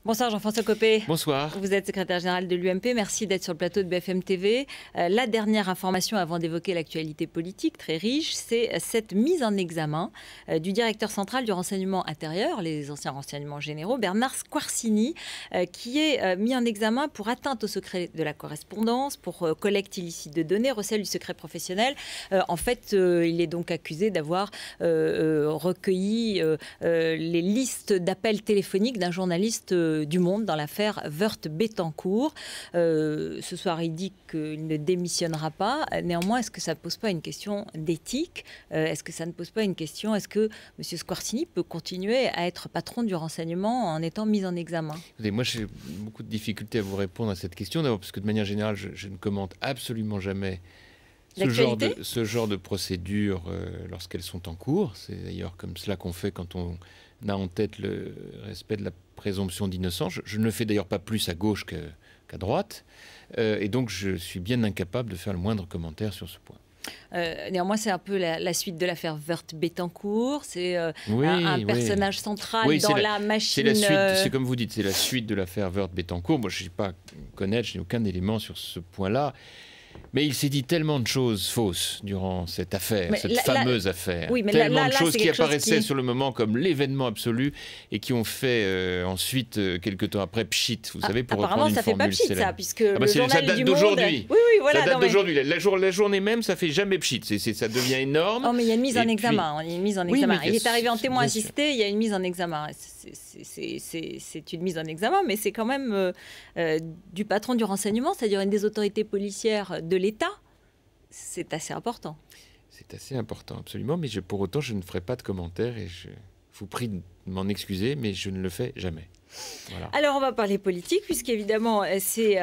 Bonsoir Jean-François Copé. Bonsoir. Vous êtes secrétaire général de l'UMP. Merci d'être sur le plateau de BFM TV. La dernière information avant d'évoquer l'actualité politique très riche, c'est cette mise en examen du directeur central du renseignement intérieur, les anciens renseignements généraux, Bernard Squarcini, qui est mis en examen pour atteinte au secret de la correspondance, pour collecte illicite de données, recel du secret professionnel. En fait, il est donc accusé d'avoir recueilli les listes d'appels téléphoniques d'un journaliste du Monde dans l'affaire Woerth-Bettencourt. Ce soir, il dit qu'il ne démissionnera pas. Néanmoins, est-ce que ça ne pose pas une question d'éthique? Est-ce que ça ne pose pas une question? Est-ce que M. Squarcini peut continuer à être patron du renseignement en étant mis en examen? Écoutez, moi, j'ai beaucoup de difficultés à vous répondre à cette question. D'abord, parce que de manière générale, je ne commente absolument jamais ce genre de procédures lorsqu'elles sont en cours. C'est d'ailleurs comme cela qu'on fait quand on a en tête le respect de la présomption d'innocence. Je ne le fais d'ailleurs pas plus à gauche qu'à droite. Et donc, je suis bien incapable de faire le moindre commentaire sur ce point. Néanmoins, c'est un peu la suite de l'affaire Woerth-Bettencourt. C'est un personnage central dans la machine. C'est comme vous dites, c'est la suite de l'affaire Woerth-Bettencourt. Moi, je ne sais pas connaître, je n'ai aucun élément sur ce point-là. Mais il s'est dit tellement de choses fausses durant cette affaire, cette fameuse affaire. Oui, mais tellement de choses qui apparaissaient sur le moment comme l'événement absolu et qui ont fait ensuite, quelques temps après, pchit. Vous savez, pour reprendre une formule apparemment, ça fait pas pchit, ça, puisque le journal ça date du d'aujourd'hui. Oui, voilà. Ça date d'aujourd'hui. La journée même, ça fait jamais pchit. Ça devient énorme. Oh, mais il y a une mise en examen. Il y a une mise en examen. Il est arrivé en témoin assisté, il y a une mise en examen. C'est une mise en examen, mais c'est quand même du patron du renseignement, c'est-à-dire une des autorités policières de l'État. C'est assez important. C'est assez important, absolument. Mais pour autant, je ne ferai pas de commentaires et je vous prie de m'en excuser, mais je ne le fais jamais. Voilà. Alors, on va parler politique, puisqu'évidemment, c'est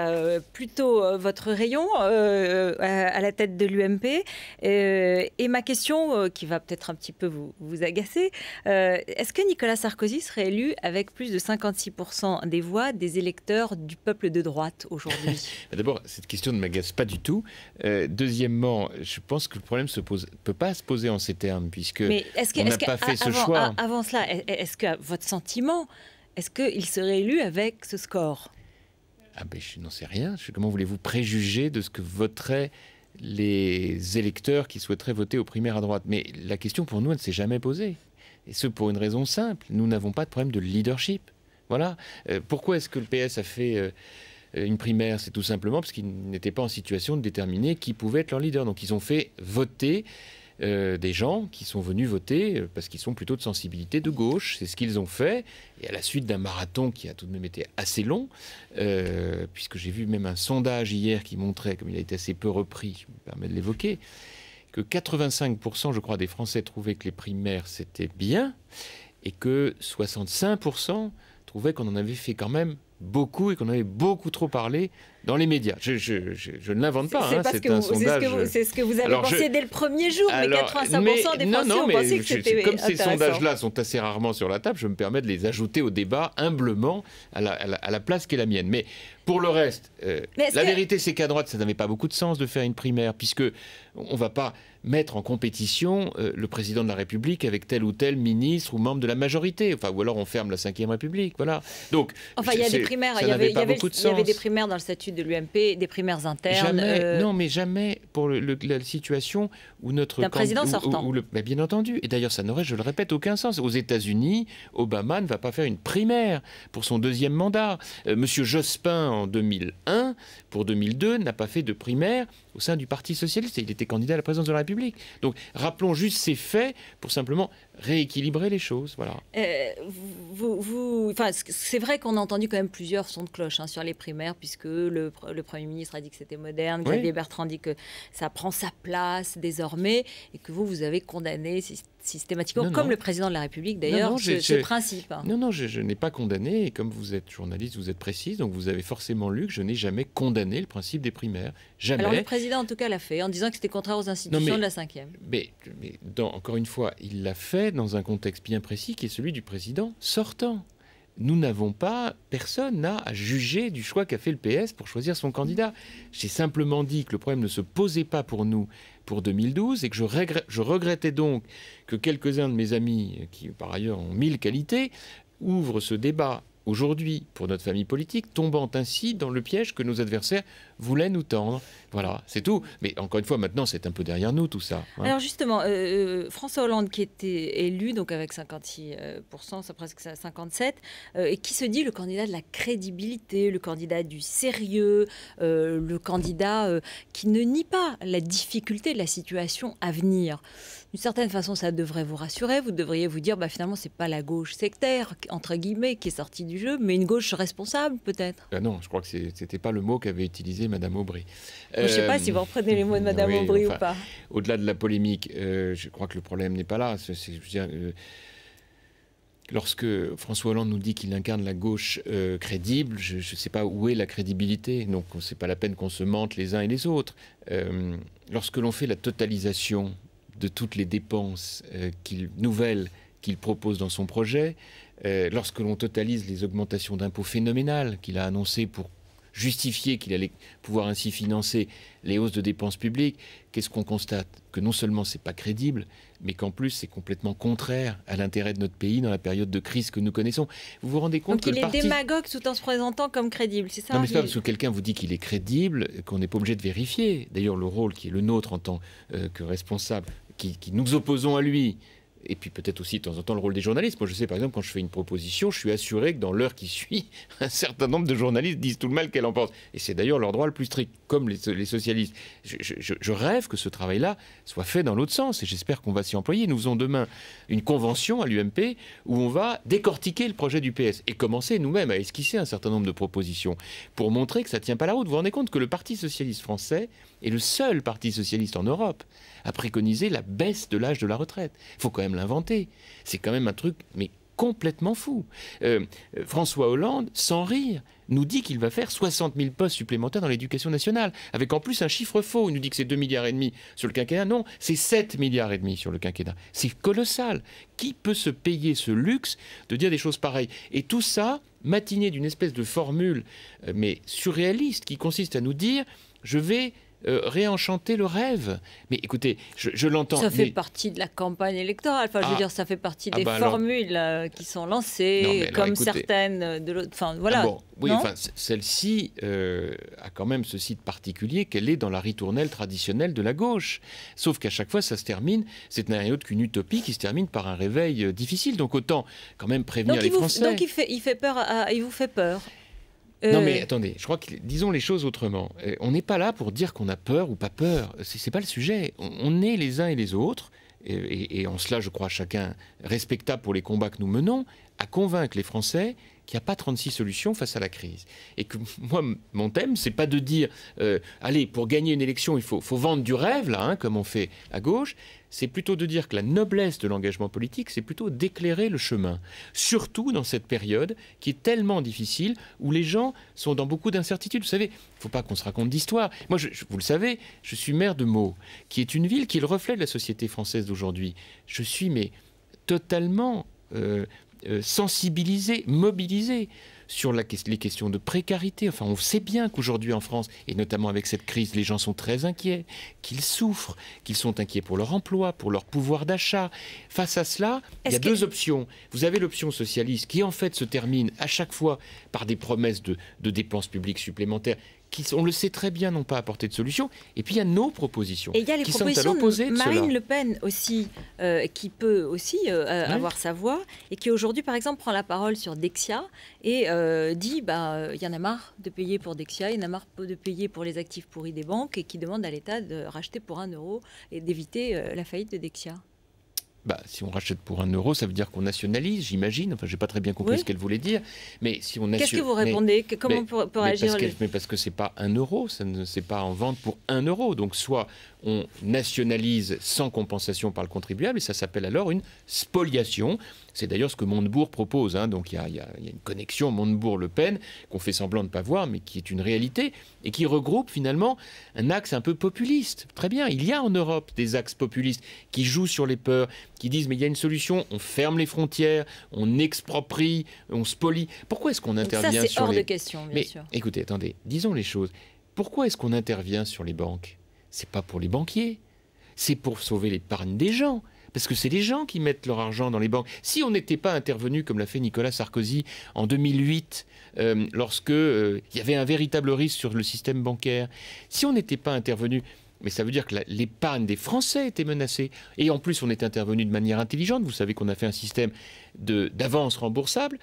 plutôt votre rayon à la tête de l'UMP. Et ma question, qui va peut-être un petit peu vous agacer, est-ce que Nicolas Sarkozy serait élu avec plus de 56% des voix des électeurs du peuple de droite aujourd'hui? D'abord, cette question ne m'agace pas du tout. Deuxièmement, je pense que le problème ne peut pas se poser en ces termes, puisqu'on n'a pas fait ce choix. Avant cela, est-ce que votre sentiment... Est-ce qu'il serait élu avec ce score? Je n'en sais rien. Comment voulez-vous préjuger de ce que voteraient les électeurs qui souhaiteraient voter aux primaires à droite? Mais la question pour nous, elle ne s'est jamais posée. Et ce, pour une raison simple. Nous n'avons pas de problème de leadership. Voilà. Pourquoi est-ce que le PS a fait une primaire? C'est tout simplement parce qu'ils n'étaient pas en situation de déterminer qui pouvait être leur leader. Donc ils ont fait voter des gens qui sont venus voter parce qu'ils sont plutôt de sensibilité de gauche. C'est ce qu'ils ont fait. Et à la suite d'un marathon qui a tout de même été assez long, puisque j'ai vu même un sondage hier qui montrait, comme il a été assez peu repris, je me permets de l'évoquer, que 85%, je crois, des Français trouvaient que les primaires, c'était bien, et que 65% trouvaient qu'on en avait fait quand même beaucoup et qu'on avait beaucoup trop parlé dans les médias. Je ne l'invente pas, c'est un sondage. C'est ce que vous avez pensé dès le premier jour, mais 85% des Français ont pensé que c'était comme ces intéressant. sondages-là sont assez rarement sur la table, je me permets de les ajouter au débat humblement à la place qui est la mienne. Mais pour le reste, la vérité, c'est qu'à droite, ça n'avait pas beaucoup de sens de faire une primaire, puisque on ne va pas mettre en compétition le président de la République avec tel ou tel ministre ou membre de la majorité. Ou alors on ferme la Ve République. Voilà. Donc, il y a des primaires. Il y avait des primaires dans le statut de l'UMP, des primaires internes. Non, mais jamais pour la situation où notre d'un président sortant. Bien entendu. Et d'ailleurs, ça n'aurait, je le répète, aucun sens. Aux États-Unis, Obama ne va pas faire une primaire pour son deuxième mandat. Monsieur Jospin, en 2001, pour 2002, n'a pas fait de primaire au sein du Parti socialiste. Et il était candidat à la présidence de la République. Donc, rappelons juste ces faits pour simplement rééquilibrer les choses. Voilà. C'est vrai qu'on a entendu quand même plusieurs sons de cloche sur les primaires, puisque le Premier ministre a dit que c'était moderne, Xavier Bertrand dit que ça prend sa place désormais, et que vous avez condamné systématiquement, comme le président de la République d'ailleurs, ce principe. Non, je n'ai pas condamné, et comme vous êtes journaliste, vous êtes précise, donc vous avez forcément lu que je n'ai jamais condamné le principe des primaires. Jamais. Alors le président en tout cas l'a fait, en disant que c'était contraire aux institutions de la Ve. Mais encore une fois, il l'a fait dans un contexte bien précis qui est celui du président sortant. Nous n'avons pas, personne n'a à juger du choix qu'a fait le PS pour choisir son candidat. J'ai simplement dit que le problème ne se posait pas pour nous pour 2012 et que je regrettais donc que quelques-uns de mes amis, qui par ailleurs ont 1000 qualités, ouvrent ce débat aujourd'hui pour notre famille politique, tombant ainsi dans le piège que nos adversaires voulaient nous tendre. Voilà, c'est tout. Mais encore une fois, maintenant, c'est un peu derrière nous, tout ça. Hein. Alors justement, François Hollande qui était élu, donc avec 56%, c'est presque 57%, et qui se dit le candidat de la crédibilité, le candidat du sérieux, le candidat qui ne nie pas la difficulté de la situation à venir. D'une certaine façon, ça devrait vous rassurer. Vous devriez vous dire, finalement, c'est pas la gauche sectaire, entre guillemets, qui est sortie du jeu, mais une gauche responsable, peut-être. Non, je crois que c'était pas le mot qu'avait utilisé Madame Aubry. Je ne sais pas si vous reprenez les mots de Madame Aubry ou pas. Au-delà de la polémique, je crois que le problème n'est pas là. Lorsque François Hollande nous dit qu'il incarne la gauche crédible, je ne sais pas où est la crédibilité. Donc, c'est pas la peine qu'on se mente les uns et les autres. Lorsque l'on fait la totalisation de toutes les dépenses nouvelles qu'il propose dans son projet, lorsque l'on totalise les augmentations d'impôts phénoménales qu'il a annoncées pour justifier qu'il allait pouvoir ainsi financer les hausses de dépenses publiques, qu'est-ce qu'on constate? Que non seulement c'est pas crédible, mais qu'en plus c'est complètement contraire à l'intérêt de notre pays dans la période de crise que nous connaissons. Vous vous rendez compte que le parti... Donc il est démagogue tout en se présentant comme crédible, c'est ça? Non, mais c'est pas parce que quelqu'un vous dit qu'il est crédible qu'on n'est pas obligé de vérifier. D'ailleurs, le rôle qui est le nôtre en tant que responsable, qui nous opposons à lui, et puis peut-être aussi de temps en temps le rôle des journalistes. Moi je sais par exemple quand je fais une proposition, je suis assuré que dans l'heure qui suit, un certain nombre de journalistes disent tout le mal qu'elle en pense. Et c'est d'ailleurs leur droit le plus strict, comme les socialistes. Je rêve que ce travail-là soit fait dans l'autre sens et j'espère qu'on va s'y employer. Nous faisons demain une convention à l'UMP où on va décortiquer le projet du PS et commencer nous-mêmes à esquisser un certain nombre de propositions pour montrer que ça ne tient pas la route. Vous vous rendez compte que le Parti socialiste français est le seul parti socialiste en Europe à préconiser la baisse de l'âge de la retraite. Il faut quand même l'inventer. C'est quand même un truc mais complètement fou. François Hollande, sans rire, nous dit qu'il va faire 60 000 postes supplémentaires dans l'éducation nationale, avec en plus un chiffre faux. Il nous dit que c'est 2,5 milliards sur le quinquennat. Non, c'est 7,5 milliards sur le quinquennat. C'est colossal. Qui peut se payer ce luxe de dire des choses pareilles? Et tout ça, matiné d'une espèce de formule, mais surréaliste, qui consiste à nous dire « je vais réenchanter le rêve ». Mais écoutez, je l'entends. Ça fait partie de la campagne électorale. Enfin, je veux dire, ça fait partie des formules qui sont lancées, comme écoutez, certaines de l'autre. Enfin, voilà. Oui, enfin, celle-ci a quand même ce site particulier qu'elle est dans la ritournelle traditionnelle de la gauche. Sauf qu'à chaque fois, ça se termine, c'est rien d'autre qu'une utopie qui se termine par un réveil difficile. Donc autant quand même prévenir les Français. Donc il fait peur, il vous fait peur. Non mais attendez, je crois que disons les choses autrement. On n'est pas là pour dire qu'on a peur ou pas peur. C'est pas le sujet. On est les uns et les autres, et en cela, je crois, chacun respectable pour les combats que nous menons, à convaincre les Français qu'il n'y a pas 36 solutions face à la crise. Et que moi, mon thème, c'est pas de dire allez, pour gagner une élection, il faut vendre du rêve, là, hein, comme on fait à gauche. C'est plutôt de dire que la noblesse de l'engagement politique, c'est plutôt d'éclairer le chemin. Surtout dans cette période qui est tellement difficile, où les gens sont dans beaucoup d'incertitudes. Vous savez, il ne faut pas qu'on se raconte d'histoire. Moi, vous le savez, je suis maire de Meaux, qui est une ville qui est le reflet de la société française d'aujourd'hui. Je suis mais totalement sensibilisé, mobilisé sur les questions de précarité. Enfin, on sait bien qu'aujourd'hui en France, et notamment avec cette crise, les gens sont très inquiets, qu'ils souffrent, qu'ils sont inquiets pour leur emploi, pour leur pouvoir d'achat. Face à cela, il y a deux options. Vous avez l'option socialiste qui en fait se termine à chaque fois par des promesses de dépenses publiques supplémentaires qui, on le sait très bien, n'ont pas apporté de solution. Et puis il y a nos propositions et il y a les qui propositions sont à l'opposé de Marine cela. Le Pen aussi, qui peut aussi avoir sa voix, et qui aujourd'hui, par exemple, prend la parole sur Dexia et dit il y en a marre de payer pour Dexia, il y en a marre de payer pour les actifs pourris des banques, et qui demande à l'État de racheter pour 1 euro et d'éviter la faillite de Dexia. Si on rachète pour 1 euro, ça veut dire qu'on nationalise, j'imagine. Enfin, j'ai pas très bien compris ce qu'elle voulait dire. Mais si on Qu'est-ce que vous répondez? Comment on peut réagir? Parce que c'est pas 1 euro, ça ne c'est pas en vente pour 1 euro. Donc soit on nationalise sans compensation par le contribuable, et ça s'appelle alors une spoliation. C'est d'ailleurs ce que Montebourg propose. Hein. Donc il y a une connexion Montebourg-Le Pen qu'on fait semblant de ne pas voir, mais qui est une réalité et qui regroupe finalement un axe un peu populiste. Très bien, il y a en Europe des axes populistes qui jouent sur les peurs, qui disent mais il y a une solution, on ferme les frontières, on exproprie, on spolie. Pourquoi est-ce qu'on intervient sur les... Ça, c'est hors de question, bien sûr. Écoutez, attendez, disons les choses. Pourquoi est-ce qu'on intervient sur les banques? C'est pas pour les banquiers, c'est pour sauver l'épargne des gens. parce que c'est les gens qui mettent leur argent dans les banques. Si on n'était pas intervenu, comme l'a fait Nicolas Sarkozy en 2008, lorsque il y avait un véritable risque sur le système bancaire, si on n'était pas intervenu, mais ça veut dire que l'épargne des Français était menacée. Et en plus, on est intervenu de manière intelligente. Vous savez qu'on a fait un système d'avance remboursable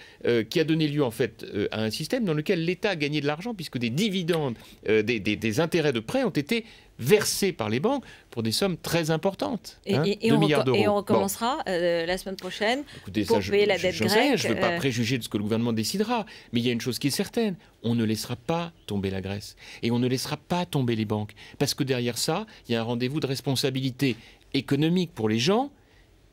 qui a donné lieu en fait à un système dans lequel l'État a gagné de l'argent puisque des dividendes, des intérêts de prêt ont été versés par les banques pour des sommes très importantes. Et 2 milliards d'euros. Et on recommencera la semaine prochaine. Écoutez, pour payer la dette grecque. Je ne veux pas préjuger de ce que le gouvernement décidera, mais il y a une chose qui est certaine, on ne laissera pas tomber la Grèce et on ne laissera pas tomber les banques. Parce que derrière ça, il y a un rendez-vous de responsabilité économique pour les gens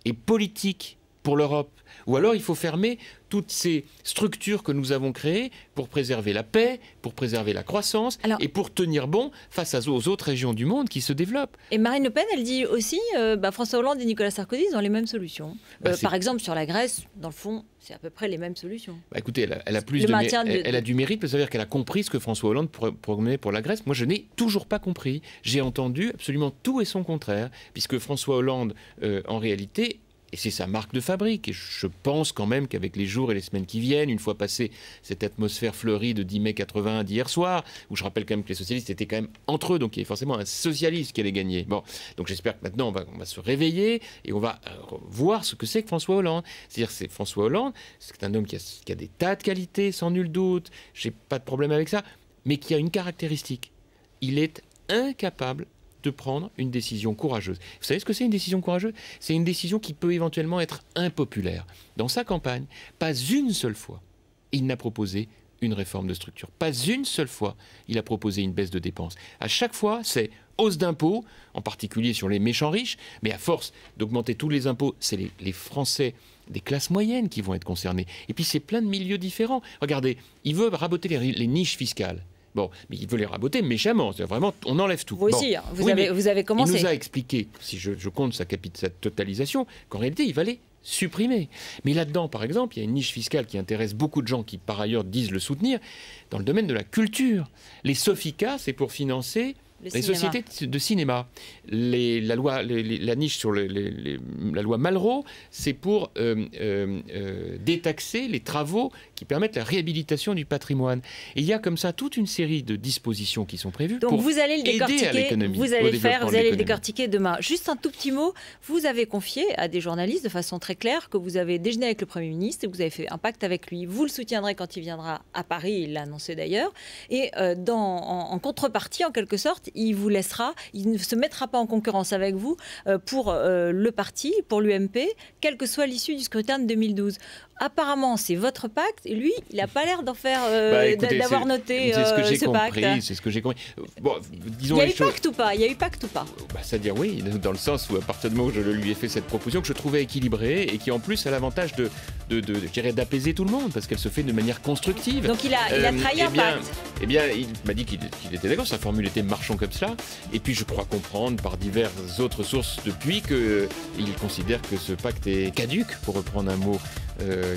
et politique pour l'Europe. Ou alors il faut fermer toutes ces structures que nous avons créées pour préserver la paix, pour préserver la croissance et pour tenir bon face aux autres régions du monde qui se développent. Et Marine Le Pen, elle dit aussi, François Hollande et Nicolas Sarkozy, ils ont les mêmes solutions. Par exemple, sur la Grèce, dans le fond, c'est à peu près les mêmes solutions. Écoutez, elle a du mérite, ça veut dire qu'elle a compris ce que François Hollande promet pour la Grèce. Moi, je n'ai toujours pas compris. J'ai entendu absolument tout et son contraire, puisque François Hollande, en réalité, et c'est sa marque de fabrique. Et je pense quand même qu'avec les jours et les semaines qui viennent, une fois passée cette atmosphère fleurie de 10 mai 81 d'hier soir, où je rappelle quand même que les socialistes étaient quand même entre eux, donc il y avait forcément un socialiste qui allait gagner. Bon, donc j'espère que maintenant on va se réveiller et on va voir ce que c'est que François Hollande. C'est-à-dire c'est François Hollande, c'est un homme qui a des tas de qualités, sans nul doute, j'ai pas de problème avec ça, mais qui a une caractéristique. Il est incapable de prendre une décision courageuse. Vous savez ce que c'est une décision courageuse? C'est une décision qui peut éventuellement être impopulaire. Dans sa campagne, pas une seule fois, il n'a proposé une réforme de structure. Pas une seule fois, il a proposé une baisse de dépenses. À chaque fois, c'est hausse d'impôts, en particulier sur les méchants riches, mais à force d'augmenter tous les impôts, c'est les Français des classes moyennes qui vont être concernés. Et puis c'est plein de milieux différents. Regardez, il veut raboter les niches fiscales. Bon, mais il veut les raboter méchamment. C'est vraiment, on enlève tout. Vous aussi, vous avez commencé. Il nous a expliqué, si je compte sa totalisation, qu'en réalité, il va les supprimer. Mais là-dedans, par exemple, il y a une niche fiscale qui intéresse beaucoup de gens qui, par ailleurs, disent le soutenir, dans le domaine de la culture. Les Sofica, c'est pour financer les sociétés de cinéma. La niche sur la loi Malraux, c'est pour détaxer les travaux qui permettent la réhabilitation du patrimoine. Et il y a comme ça toute une série de dispositions qui sont prévues. Donc pour vous allez le décortiquer, vous allez le décortiquer demain. Juste un tout petit mot, vous avez confié à des journalistes de façon très claire que vous avez déjeuné avec le Premier ministre et que vous avez fait un pacte avec lui. Vous le soutiendrez quand il viendra à Paris, il l'a annoncé d'ailleurs. Et en contrepartie, en quelque sorte, il vous laissera, il ne se mettra pas en concurrence avec vous pour le parti, pour l'UMP, quelle que soit l'issue du scrutin de 2012. Apparemment, c'est votre pacte, et lui, il n'a pas l'air d'en faire, d'avoir noté ce pacte. C'est ce que j'ai compris. Bon, disons il y a eu pacte ou pas? Il y a eu pacte ou pas? C'est-à-dire oui, dans le sens où à partir du moment où je lui ai fait cette proposition que je trouvais équilibrée et qui en plus a l'avantage d'apaiser tout le monde parce qu'elle se fait de manière constructive. Donc il a trahi un pacte. Eh bien, il m'a dit qu'il était d'accord, sa formule était marchons comme cela. Et puis je crois comprendre par diverses autres sources depuis qu'il considère que ce pacte est caduc, pour reprendre un mot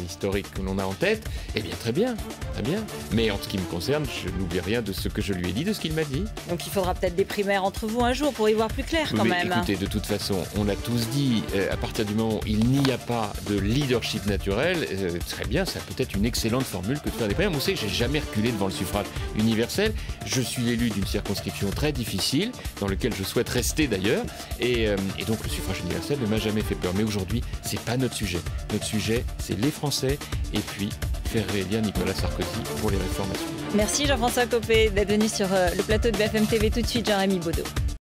historique que l'on a en tête. Eh bien, très bien, très bien. Mais en ce qui me concerne, je n'oublie rien de ce que je lui ai dit, de ce qu'il m'a dit. Donc il faudra peut-être des primaires entre vous un jour pour y voir plus clair quand même. Écoutez, de toute façon, on l'a tous dit, à partir du moment où il n'y a pas de leadership naturel, très bien, ça peut être une excellente formule que de faire des primaires. Vous savez, j'ai jamais reculé devant le suffrage universel. Je suis l'élu d'une circonscription très difficile, dans laquelle je souhaite rester d'ailleurs, et donc le suffrage universel ne m'a jamais fait peur. Mais aujourd'hui, c'est pas notre sujet. Notre sujet, c'est les Français, et puis faire réélire Nicolas Sarkozy pour les réformes. Merci Jean-François Copé d'être venu sur le plateau de BFM TV. Tout de suite, Jérémy Baudot.